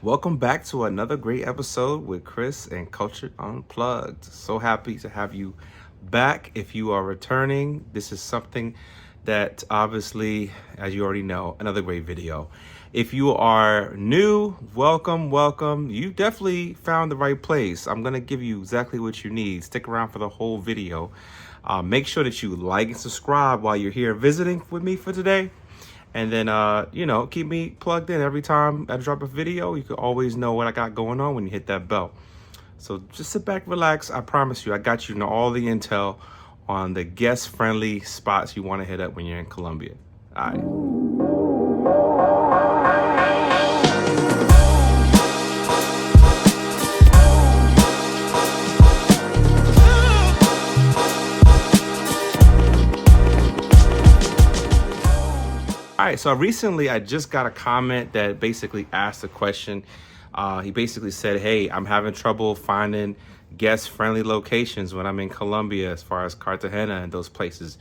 Welcome back to another great episode with Chris and Culture Unplugged. So happy to have you back. If you are returning, this is something that obviously, as you already know, another great video. If you are new, welcome. You definitely found the right place. I'm going to give you exactly what you need. Stick around for the whole video. Make sure that you like and subscribe while you're here visiting with me for today. And then, keep me plugged in every time I drop a video. You can always know what I got going on when you hit that bell. So just sit back, relax. I promise you, I got you all the intel on the guest-friendly spots you want to hit up when you're in Colombia. All right. All right, so recently I just got a comment that basically asked a question. He basically said, hey, I'm having trouble finding guest-friendly locations when I'm in Colombia, as far as Cartagena and those places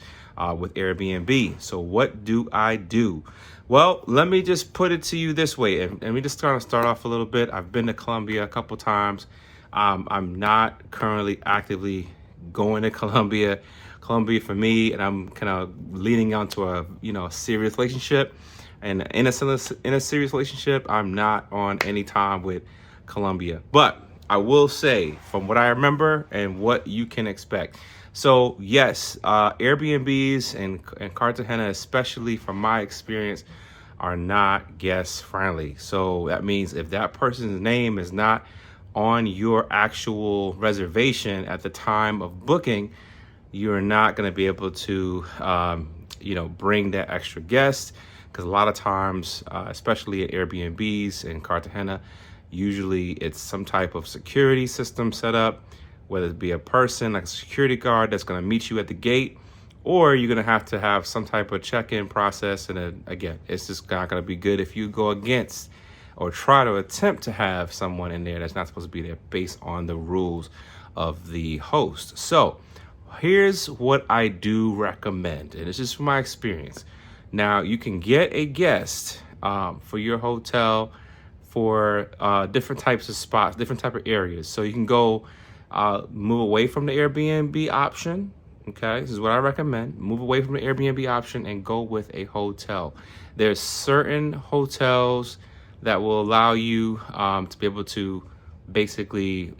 with Airbnb. So what do I do? Well, let me just put it to you this way. And we just kind of start off a little bit. I've been to Colombia a couple times. I'm not currently actively going to Colombia for me, and I'm kind of leading onto a serious relationship. And in a serious relationship, I'm not on any time with Colombia. But I will say, from what I remember and what you can expect. So yes, Airbnbs and Cartagena, especially from my experience, are not guest friendly. So that means if that person's name is not on your actual reservation at the time of booking, you're not going to be able to, bring that extra guest, because a lot of times, especially at Airbnbs in Cartagena, usually it's some type of security system set up, whether it be a person like a security guard that's going to meet you at the gate, or you're going to have some type of check-in process. And again, it's just not going to be good if you go against or try to attempt to have someone in there that's not supposed to be there based on the rules of the host. So here's what I do recommend, and it's just from my experience. Now, you can get a guest for your hotel for different types of spots, different type of areas. So you can go move away from the Airbnb option. Okay, this is what I recommend. Move away from the Airbnb option and go with a hotel. There's certain hotels that will allow you to be able to basically,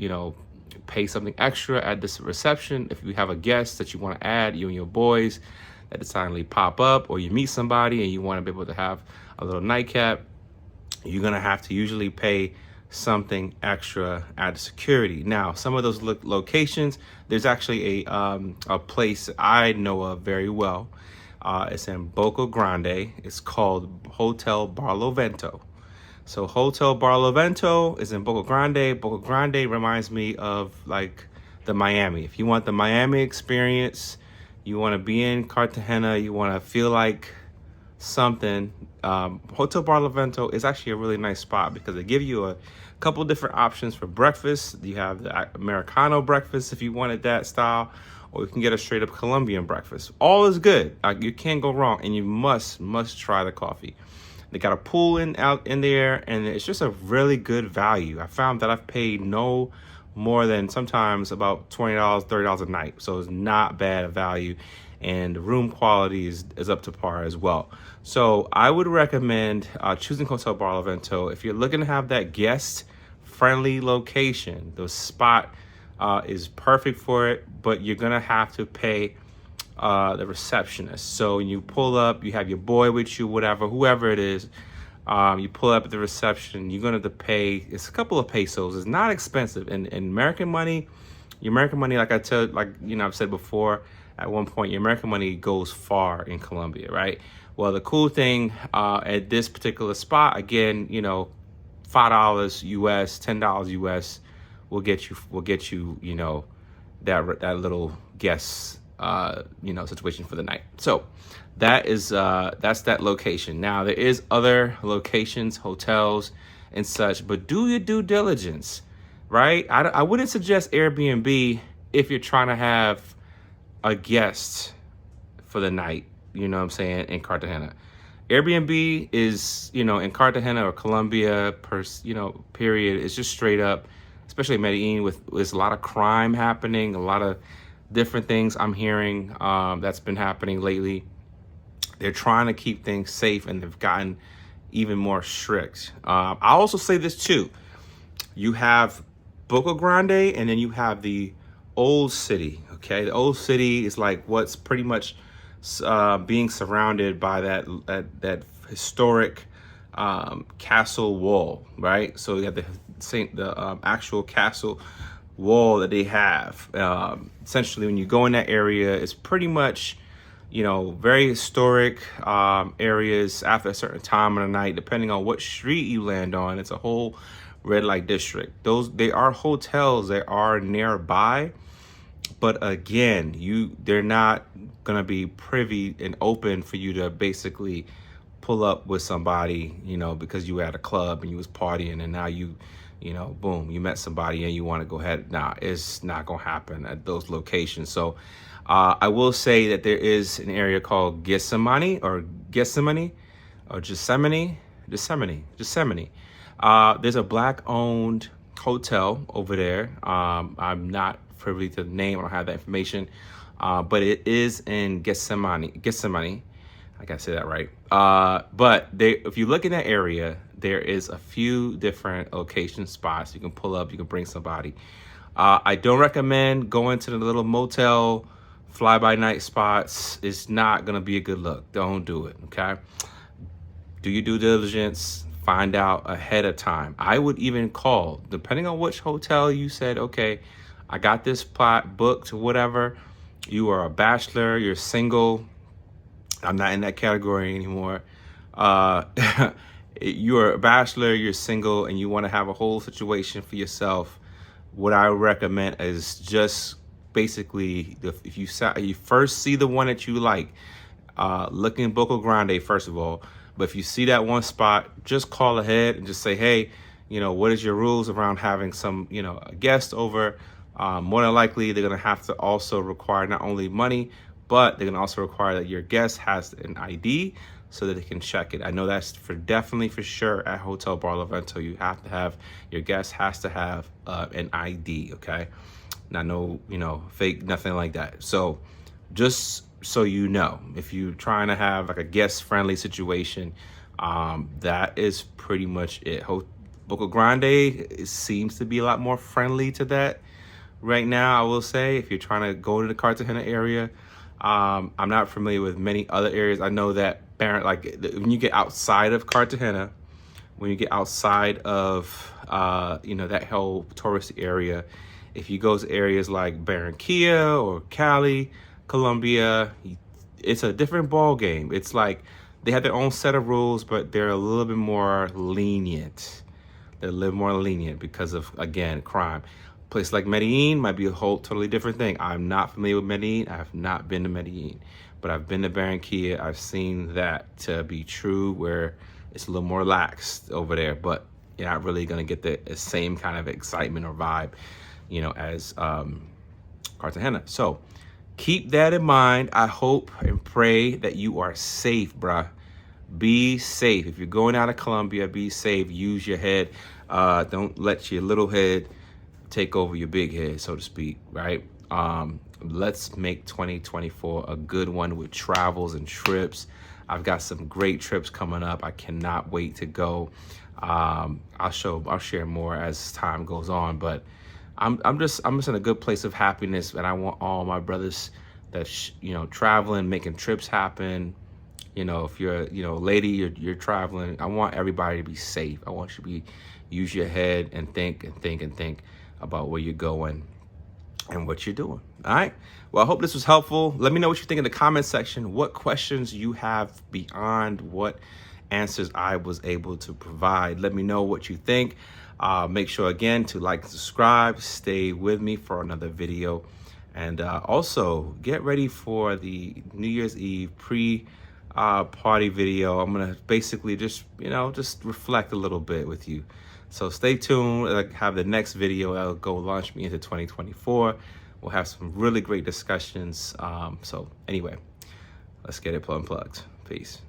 pay something extra at this reception. If you have a guest that you want to add, you and your boys, that suddenly pop up, or you meet somebody and you want to be able to have a little nightcap, you're going to have to usually pay something extra at security. Now, some of those locations, there's actually a place I know of very well. It's in Boca Grande. It's called Hotel Barlovento. So Hotel Barlovento is in Boca Grande. Boca Grande reminds me of like the Miami. If you want the Miami experience, you want to be in Cartagena, you want to feel like something, Hotel Barlovento is actually a really nice spot because they give you a couple different options for breakfast. You have the Americano breakfast if you wanted that style, or you can get a straight up Colombian breakfast. All is good. You can't go wrong, and you must try the coffee. They got a pool out in there, and it's just a really good value. I found that I've paid no more than sometimes about $20, $30 a night. So it's not bad value, and the room quality is up to par as well. So I would recommend choosing Hotel Barlovento if you're looking to have that guest-friendly location. The spot is perfect for it, but you're gonna have to pay the receptionist. So when you pull up, you have your boy with you, whoever it is, you pull up at the reception, you're gonna have to pay, it's a couple of pesos. It's not expensive. And American money, your American money, like I've said before, at one point, your American money goes far in Colombia, right? Well, the cool thing at this particular spot, again, $5 US, $10 US will get you, that little guest situation for the night. So that's that location. Now there is other locations, hotels and such, but do your due diligence, right? I wouldn't suggest Airbnb if you're trying to have a guest for the night, in Cartagena. Airbnb is, in Cartagena or Colombia, period. It's just straight up, especially Medellin, with there's a lot of crime happening, a lot of different things I'm hearing that's been happening lately. They're trying to keep things safe, and they've gotten even more strict. I'll also say this too. You have Boca Grande, and then you have the old city. Okay, the old city is like what's pretty much being surrounded by that historic castle wall, right? So you have the actual castle wall that they have. Essentially, when you go in that area, it's pretty much very historic areas. After a certain time of the night, depending on what street you land on, it's a whole red light district. They are hotels that are nearby, but again, they're not gonna be privy and open for you to basically pull up with somebody, because you were at a club and you was partying, and now boom, you met somebody and you want to go ahead. Nah, it's not gonna happen at those locations. So I will say that there is an area called Gethsemane. There's a black-owned hotel over there. I'm not privy to the name. I don't have that information. But it is in Gethsemane. I gotta say that right. But if you look in that area, there is a few different location spots you can pull up. You can bring somebody. I don't recommend going to the little motel fly-by-night spots. It's not gonna be a good look. Don't do it. Okay. Do your due diligence. Find out ahead of time. I would even call, depending on which hotel you said, okay, I got this spot booked or whatever. You are a bachelor, you're single. I'm not in that category anymore. You're a bachelor, you're single, and you want to have a whole situation for yourself. What I recommend is just basically, if you first see the one that you like, look in Boca Grande first of all. But if you see that one spot, just call ahead and just say, hey, what is your rules around having some, a guest over? More than likely, they're going to have to also require not only money, but they're going to also require that your guest has an ID so that they can check it. I know that's definitely for sure at Hotel Barlovento. You have to have, your guest has to have an ID, okay? Not no, fake, nothing like that. So just so you know, if you're trying to have like a guest-friendly situation, that is pretty much it. Boca Grande seems to be a lot more friendly to that right now, I will say, if you're trying to go to the Cartagena area. I'm not familiar with many other areas. I know that when you get outside of Cartagena, when you get outside of that whole tourist area, if you go to areas like Barranquilla or Cali, Colombia, it's a different ball game. It's like they have their own set of rules, but they're a little bit more lenient. They're a little more lenient because of, again, crime. Place like Medellin might be a whole totally different thing. I'm not familiar with Medellin. I have not been to Medellin, but I've been to Barranquilla. I've seen that to be true, where it's a little more lax over there, but you're not really going to get the same kind of excitement or vibe, as Cartagena. So keep that in mind. I hope and pray that you are safe, bruh. Be safe. If you're going out of Colombia, be safe. Use your head. Don't let your little head take over your big head, so to speak, right? Let's make 2024 a good one with travels and trips. I've got some great trips coming up. I cannot wait to go. I'll share more as time goes on, but I'm just in a good place of happiness, and I want all my brothers that traveling, making trips happen. If you're a lady, you're traveling. I want everybody to be safe. I want you to use your head and think about where you're going and what you're doing. All right. Well, I hope this was helpful. Let me know what you think in the comment section. What questions you have beyond what answers I was able to provide. Let me know what you think. Make sure again to like and subscribe. Stay with me for another video, and also get ready for the New Year's Eve party video. I'm gonna basically just reflect a little bit with you. So stay tuned. I have the next video that'll go launch me into 2024. We'll have some really great discussions. So anyway, let's get it plugged. Peace.